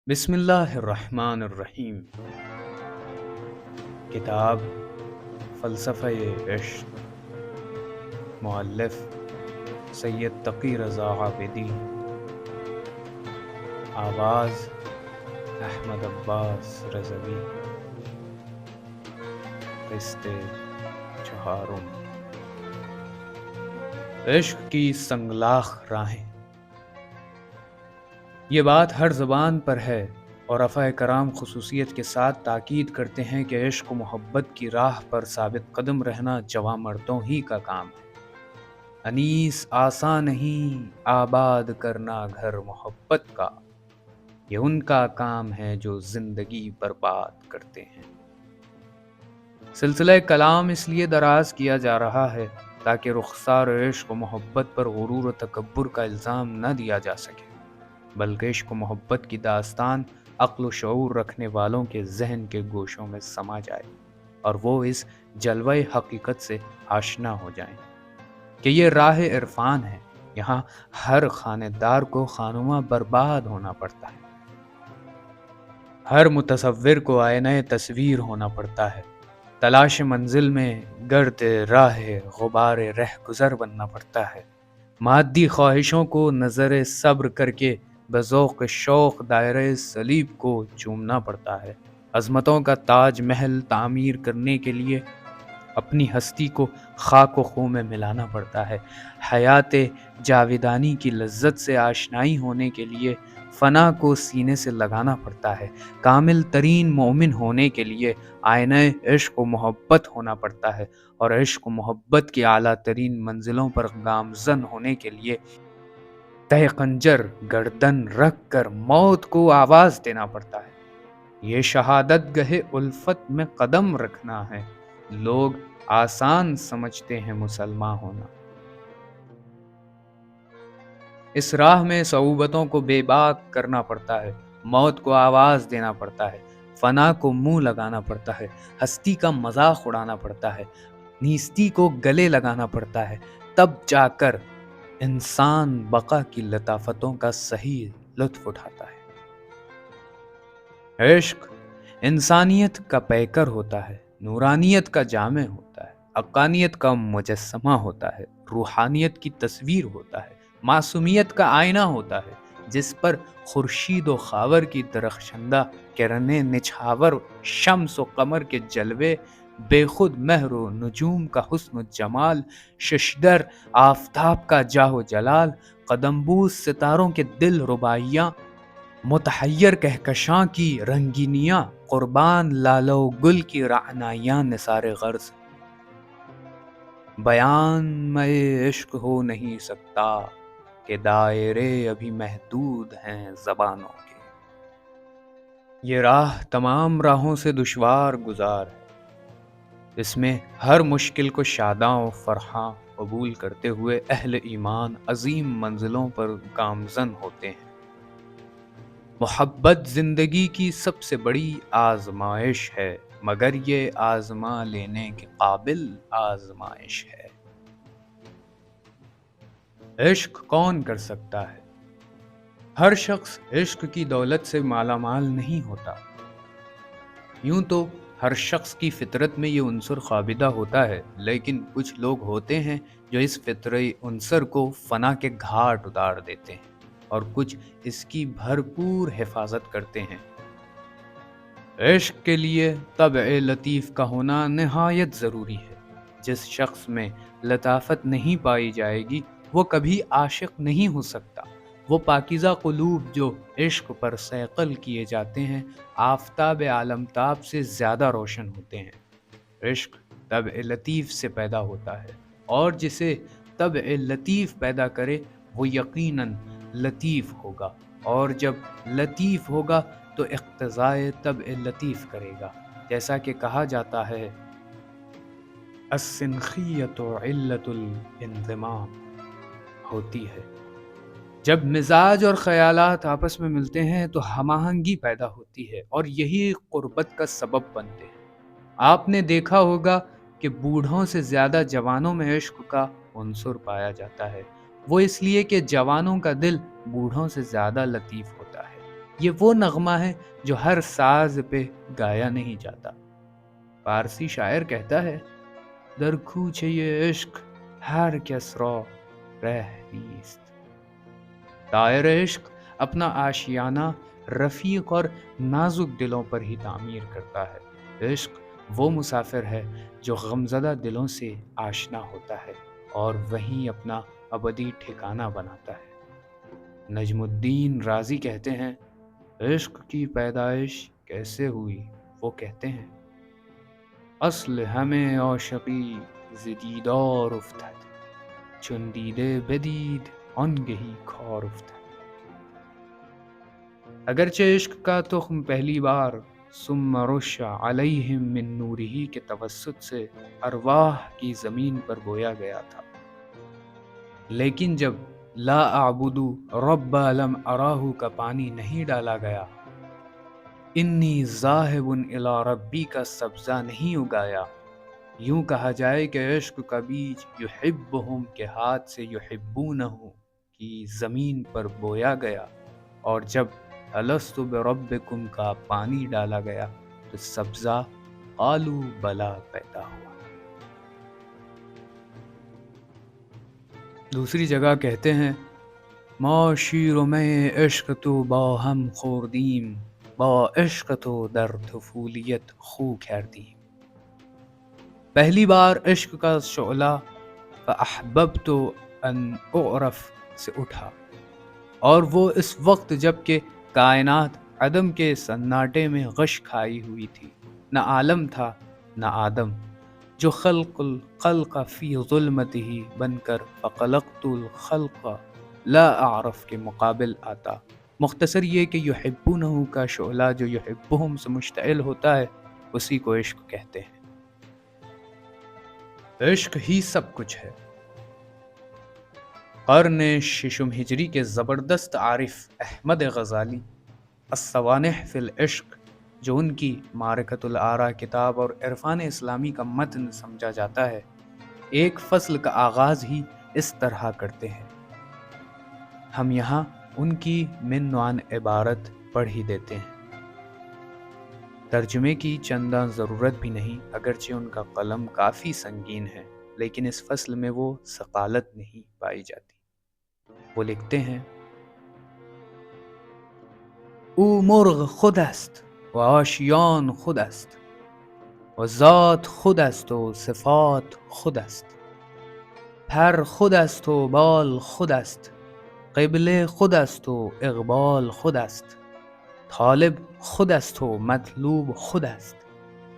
بسم اللہ الرحمن الرحیم۔ کتاب فلسفہ عشق، مؤلف سید تقی رضا عابدی، آواز احمد عباس رضوی، قسط چہارم۔ عشق کی سنگلاخ راہیں۔ یہ بات ہر زبان پر ہے اور رفع کرام خصوصیت کے ساتھ تاکید کرتے ہیں کہ عشق و محبت کی راہ پر ثابت قدم رہنا جواں مردوں ہی کا کام ہے۔ انیس آسان نہیں آباد کرنا گھر محبت کا، یہ ان کا کام ہے جو زندگی برباد کرتے ہیں۔ سلسلہ کلام اس لیے دراز کیا جا رہا ہے تاکہ رخسار عشق و محبت پر غرور و تکبر کا الزام نہ دیا جا سکے، بلکہ عشق و محبت کی داستان عقل و شعور رکھنے والوں کے ذہن کے گوشوں میں سما جائے اور وہ اس جلوہ حقیقت سے آشنا ہو جائیں کہ یہ راہ عرفان ہے۔ یہاں ہر خانہ دار کو خانمہ برباد ہونا پڑتا ہے، ہر متصور کو آئینہ تصویر ہونا پڑتا ہے، تلاش منزل میں گرد راہ غبار رہ گزر بننا پڑتا ہے، مادی خواہشوں کو نظر صبر کر کے بذوق شوق دائرہ صلیب کو چومنا پڑتا ہے، عظمتوں کا تاج محل تعمیر کرنے کے لیے اپنی ہستی کو خاک و خوں میں ملانا پڑتا ہے، حیات جاویدانی کی لذت سے آشنائی ہونے کے لیے فنا کو سینے سے لگانا پڑتا ہے، کامل ترین مومن ہونے کے لیے آئینہ عشق و محبت ہونا پڑتا ہے، اور عشق و محبت کی اعلیٰ ترین منزلوں پر گامزن ہونے کے لیے تہ خنجر گردن رکھ کر موت کو آواز دینا پڑتا ہے۔ یہ شہادت گہ الفت میں قدم رکھنا ہے۔ لوگ آسان سمجھتے ہیں مسلمان ہونا، اس راہ میں صعوبتوں کو بے باک کرنا پڑتا ہے، موت کو آواز دینا پڑتا ہے، فنا کو منہ لگانا پڑتا ہے، ہستی کا مذاق اڑانا پڑتا ہے، نیستی کو گلے لگانا پڑتا ہے، تب جا کر انسان بقا کی لطافتوں کا صحیح لطف اٹھاتا ہے۔ عشق انسانیت کا پیکر ہوتا ہے، نورانیت کا جامع ہوتا ہے، حقانیت کا مجسمہ ہوتا ہے، روحانیت کی تصویر ہوتا ہے، معصومیت کا آئینہ ہوتا ہے، جس پر خورشید و خاور کی درخشندہ کرنیں نچھاور شمس و قمر کے جلوے، بے خود مہر و نجوم کا حسن و جمال، ششدر آفتاب کا جاہ و جلال، قدمبوس ستاروں کے دل ربائیاں، متحیر کہکشاں کی رنگینیاں، قربان لالو گل کی رعنائیاں نثار غرض، بیان میں عشق ہو نہیں سکتا کہ دائرے ابھی محدود ہیں زبانوں کے۔ یہ راہ تمام راہوں سے دشوار گزار ہے، اس میں ہر مشکل کو شاداں و فرحاں قبول کرتے ہوئے اہل ایمان عظیم منزلوں پر گامزن ہوتے ہیں۔ محبت زندگی کی سب سے بڑی آزمائش ہے، مگر یہ آزما لینے کے قابل آزمائش ہے۔ عشق کون کر سکتا ہے؟ ہر شخص عشق کی دولت سے مالا مال نہیں ہوتا۔ یوں تو ہر شخص کی فطرت میں یہ عنصر خوابیدہ ہوتا ہے، لیکن کچھ لوگ ہوتے ہیں جو اس فطری عنصر کو فنا کے گھاٹ اتار دیتے ہیں اور کچھ اس کی بھرپور حفاظت کرتے ہیں۔ عشق کے لیے طبع لطیف کا ہونا نہایت ضروری ہے۔ جس شخص میں لطافت نہیں پائی جائے گی وہ کبھی عاشق نہیں ہو سکتا۔ وہ پاکیزہ قلوب جو عشق پر صیقل کیے جاتے ہیں آفتاب عالمتاب سے زیادہ روشن ہوتے ہیں۔ عشق طبع لطیف سے پیدا ہوتا ہے، اور جسے طبع لطیف پیدا کرے وہ یقیناً لطیف ہوگا، اور جب لطیف ہوگا تو اقتضائے طبع لطیف کرے گا، جیسا کہ کہا جاتا ہے السنخیۃ علت الانضمام ہوتی ہے۔ جب مزاج اور خیالات آپس میں ملتے ہیں تو ہم آہنگی پیدا ہوتی ہے اور یہی قربت کا سبب بنتے ہیں۔ آپ نے دیکھا ہوگا کہ بوڑھوں سے زیادہ جوانوں میں عشق کا عنصر پایا جاتا ہے، وہ اس لیے کہ جوانوں کا دل بوڑھوں سے زیادہ لطیف ہوتا ہے۔ یہ وہ نغمہ ہے جو ہر ساز پہ گایا نہیں جاتا۔ فارسی شاعر کہتا ہے در کوچه عشق ہر کس را رہ نیست۔ طائر عشق اپنا آشیانہ رفیق اور نازک دلوں پر ہی تعمیر کرتا ہے۔ عشق وہ مسافر ہے جو غمزدہ دلوں سے آشنا ہوتا ہے اور وہیں اپنا ابدی ٹھکانہ بناتا ہے۔ نجم الدین رازی کہتے ہیں عشق کی پیدائش کیسے ہوئی؟ وہ کہتے ہیں اصل ہمیں عاشقی ز دیدار افتد، چون دیده بدید آنگهی کار افتد۔ اگرچہ عشق کا تخم پہلی بار ثم رش علیہم من نورہ کے توسط سے ارواح کی زمین پر بویا گیا تھا، لیکن جب لا اعبد رب لم اراہ کا پانی نہیں ڈالا گیا، انی ذاہب الی ربی کا سبزہ نہیں اگایا، یوں کہا جائے کہ عشق کا بیج یحبہم کے ہاتھ سے یحبونہ کی زمین پر بویا گیا، اور جب الست بربکم کا پانی ڈالا گیا تو سبزہ قالوا بلا پیدا ہوا۔ دوسری جگہ کہتے ہیں ما شیر و میں عشق تو با ہم خوردیم، با عشق تو در طفولیت خو کردیم۔ پہلی بار عشق کا شعلہ فاحببت ان اعرف سے اٹھا، اور وہ اس وقت جب کہ کائنات عدم کے سناٹے میں غش کھائی ہوئی تھی، نہ عالم تھا نہ آدم، جو خلق الخلق فی ظلمتہ بن کر فخلقت الخلق لا اعرف کے مقابل آتا۔ مختصر یہ کہ یحبونہ کا شعلہ جو یحبہم سے مشتعل ہوتا ہے اسی کو عشق کہتے ہیں۔ عشق ہی سب کچھ ہے۔ قرن ششم ہجری کے زبردست عارف احمد غزالی السوانح فی العشق، جو ان کی معرکۃ الآراء کتاب اور عرفان اسلامی کا متن سمجھا جاتا ہے، ایک فصل کا آغاز ہی اس طرح کرتے ہیں۔ ہم یہاں ان کی من نوان عبارت پڑھ ہی دیتے ہیں۔ ترجمے کی چنداں ضرورت بھی نہیں، اگرچہ ان کا قلم کافی سنگین ہے، لیکن اس فصل میں وہ ثقالت نہیں پائی جاتی۔ وہ لکھتے ہیں او مرغ خود است و آشیان خود است و ذات خود است و صفات خود است، پر خود است و بال خود است، قبله خود است و اقبال خود است، طالب خود است و مطلوب خود است،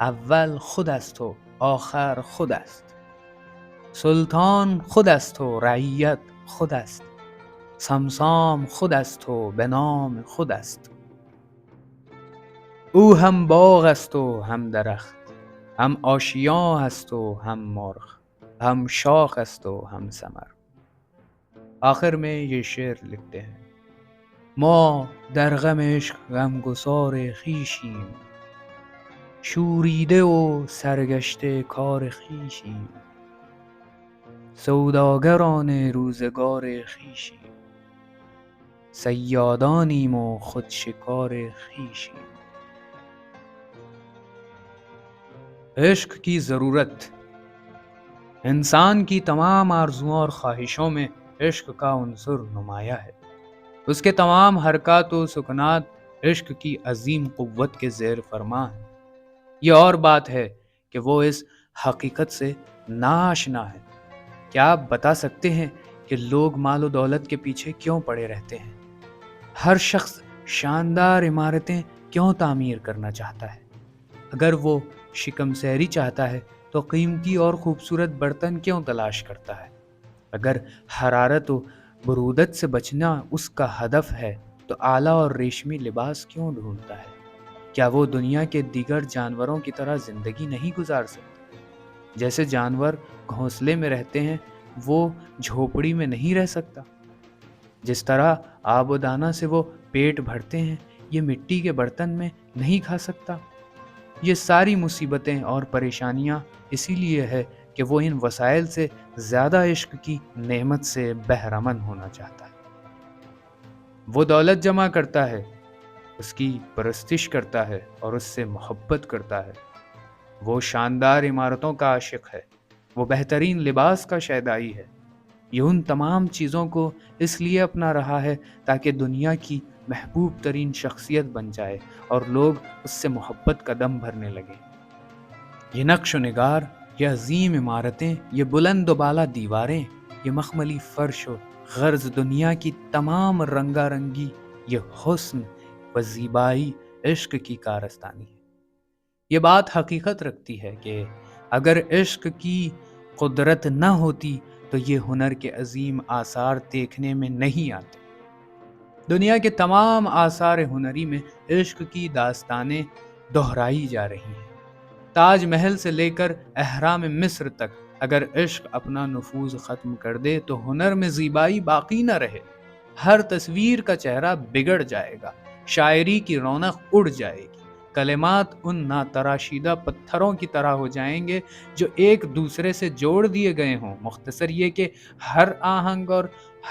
اول خود است و آخر خود است، سلطان خود است و رعیت خود است، سمسام خود است و به نام خود است، او هم باغ است و هم درخت، هم آشیان است و هم مرغ، هم شاخ است و هم ثمر۔ آخر میں یہ شعر لکھتے ہیں ما در غم عشق غمگسار خویشیم، شوریده و سرگشته کار خویشیم، سوداگران روزگار خویشیم، صیادانیم و خود شکار خویشیم۔ عشق کی ضرورت انسان کی تمام آرزوؤں اور خواہشوں میں عشق کا عنصر نمایاں ہے۔ اس کے تمام حرکات و سکنات عشق کی عظیم قوت کے زیر فرما ہیں۔ یہ اور بات ہے کہ وہ اس حقیقت سے ناآشنا ہے۔ کیا آپ بتا سکتے ہیں کہ لوگ مال و دولت کے پیچھے کیوں پڑے رہتے ہیں؟ ہر شخص شاندار عمارتیں کیوں تعمیر کرنا چاہتا ہے؟ اگر وہ شکم سیری چاہتا ہے تو قیمتی اور خوبصورت برتن کیوں تلاش کرتا ہے؟ اگر حرارت و برودت سے بچنا اس کا ہدف ہے تو اعلیٰ اور ریشمی لباس کیوں ڈھونڈتا ہے؟ کیا وہ دنیا کے دیگر جانوروں کی طرح زندگی نہیں گزار سکتا؟ جیسے جانور گھونسلے میں رہتے ہیں وہ جھوپڑی میں نہیں رہ سکتا؟ جس طرح آب و دانہ سے وہ پیٹ بھرتے ہیں یہ مٹی کے برتن میں نہیں کھا سکتا؟ یہ ساری مصیبتیں اور پریشانیاں اسی لیے ہے کہ وہ ان وسائل سے زیادہ عشق کی نعمت سے بہرمند ہونا چاہتا ہے۔ وہ دولت جمع کرتا ہے اس کی پرستش کرتا ہے اور اس سے محبت کرتا ہے۔ وہ شاندار عمارتوں کا عاشق ہے، وہ بہترین لباس کا شیدائی ہے۔ یہ ان تمام چیزوں کو اس لیے اپنا رہا ہے تاکہ دنیا کی محبوب ترین شخصیت بن جائے اور لوگ اس سے محبت کا دم بھرنے لگیں۔ یہ نقش و نگار، یہ عظیم عمارتیں، یہ بلند و بالا دیواریں، یہ مخملی فرش و غرض دنیا کی تمام رنگا رنگی، یہ حسن و زیبائی عشق کی کارستانی ہے۔ یہ بات حقیقت رکھتی ہے کہ اگر عشق کی قدرت نہ ہوتی تو یہ ہنر کے عظیم آثار دیکھنے میں نہیں آتے۔ دنیا کے تمام آثار ہنری میں عشق کی داستانیں دہرائی جا رہی ہیں۔ تاج محل سے لے کر اہرام مصر تک اگر عشق اپنا نفوذ ختم کر دے تو ہنر میں زیبائی باقی نہ رہے۔ ہر تصویر کا چہرہ بگڑ جائے گا، شاعری کی رونق اڑ جائے گی، کلمات ان ناتراشیدہ پتھروں کی طرح ہو جائیں گے جو ایک دوسرے سے جوڑ دیے گئے ہوں۔ مختصر یہ کہ ہر آہنگ اور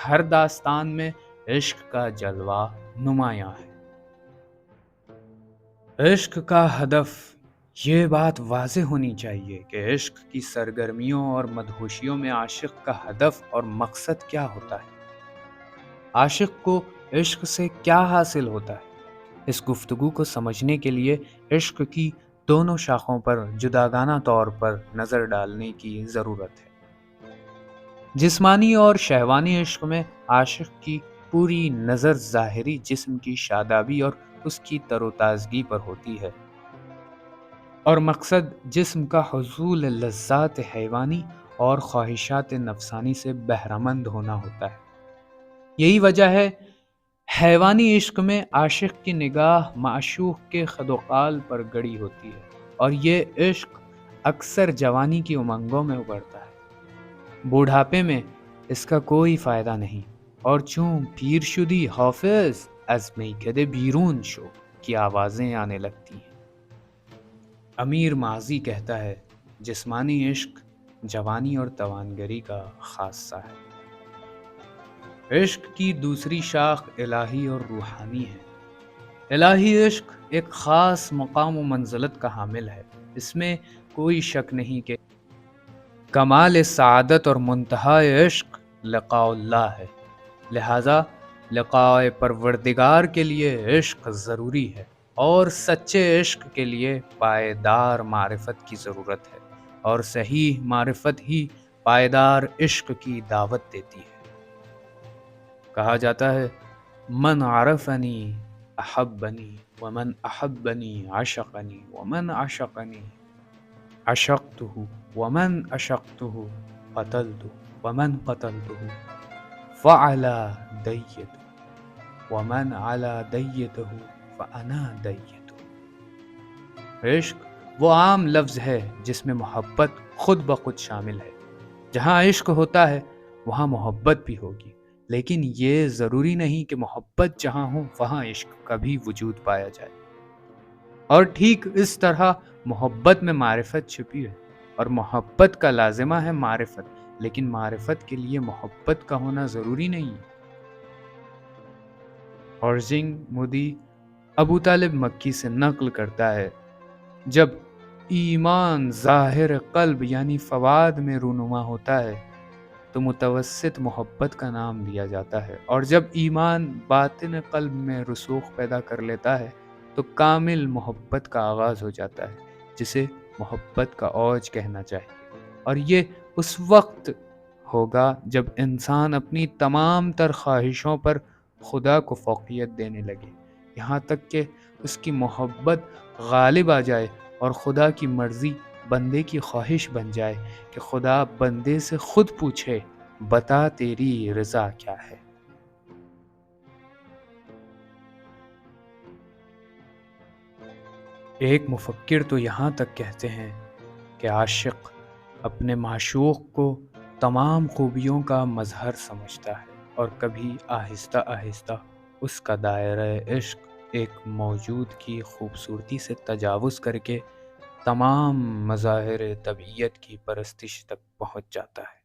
ہر داستان میں عشق کا جلوہ نمایاں ہے۔ عشق کا ہدف، یہ بات واضح ہونی چاہیے کہ عشق کی سرگرمیوں اور مدہوشیوں میں عاشق کا ہدف اور مقصد کیا ہوتا ہے۔ عاشق کو عشق سے کیا حاصل ہوتا ہے؟ اس گفتگو کو سمجھنے کے لیے عشق کی دونوں شاخوں پر جداگانہ طور پر نظر ڈالنے کی ضرورت ہے۔ جسمانی اور شہوانی عشق میں عاشق کی پوری نظر ظاہری جسم کی شادابی اور اس کی تر و تازگی پر ہوتی ہے، اور مقصد جسم کا حصول لذات حیوانی اور خواہشات نفسانی سے بہرمند ہونا ہوتا ہے۔ یہی وجہ ہے حیوانی عشق میں عاشق کی نگاہ معشوق کے خد و خال پر گڑی ہوتی ہے، اور یہ عشق اکثر جوانی کی امنگوں میں ابھرتا ہے۔ بوڑھاپے میں اس کا کوئی فائدہ نہیں، اور چون پیر شدی حافظ از میکده بیرون شو کی آوازیں آنے لگتی ہیں۔ امیر ماضی کہتا ہے، جسمانی عشق جوانی اور توانگری کا خاصہ ہے۔ عشق کی دوسری شاخ الہی اور روحانی ہے۔ الہی عشق ایک خاص مقام و منزلت کا حامل ہے۔ اس میں کوئی شک نہیں کہ کمال سعادت اور منتہا عشق لقاء اللہ ہے، لہذا لقاء پروردگار کے لیے عشق ضروری ہے، اور سچے عشق کے لیے پائیدار معرفت کی ضرورت ہے، اور صحیح معرفت ہی پائیدار عشق کی دعوت دیتی ہے۔ کہا جاتا ہے، من عرفنی احبنی ومن احبنی عشقنی ومن عشقنی عشقته ومن عشقته قتلته ومن قتلته فعلى دیته ومن على دیته فانا دیته۔ عشق وہ عام لفظ ہے جس میں محبت خود بخود شامل ہے۔ جہاں عشق ہوتا ہے وہاں محبت بھی ہوگی، لیکن یہ ضروری نہیں کہ محبت جہاں ہو وہاں عشق کا بھی وجود پایا جائے۔ اور ٹھیک اس طرح محبت میں معرفت چھپی ہے، اور محبت کا لازمہ ہے معرفت، لیکن معرفت کے لیے محبت کا ہونا ضروری نہیں۔ اورزنگ مودی ابو طالب مکی سے نقل کرتا ہے، جب ایمان ظاہر قلب یعنی فواد میں رونما ہوتا ہے تو متوسط محبت کا نام دیا جاتا ہے، اور جب ایمان باطن قلب میں رسوخ پیدا کر لیتا ہے تو کامل محبت کا آغاز ہو جاتا ہے، جسے محبت کا اوج کہنا چاہیے۔ اور یہ اس وقت ہوگا جب انسان اپنی تمام تر خواہشوں پر خدا کو فوقیت دینے لگے، یہاں تک کہ اس کی محبت غالب آ جائے اور خدا کی مرضی بندے کی خواہش بن جائے کہ خدا بندے سے خود پوچھے، بتا تیری رضا کیا ہے۔ ایک مفکر تو یہاں تک کہتے ہیں کہ عاشق اپنے معشوق کو تمام خوبیوں کا مظہر سمجھتا ہے، اور کبھی آہستہ آہستہ اس کا دائرہ عشق ایک موجود کی خوبصورتی سے تجاوز کر کے تمام مظاہر طبیعت کی پرستش تک پہنچ جاتا ہے۔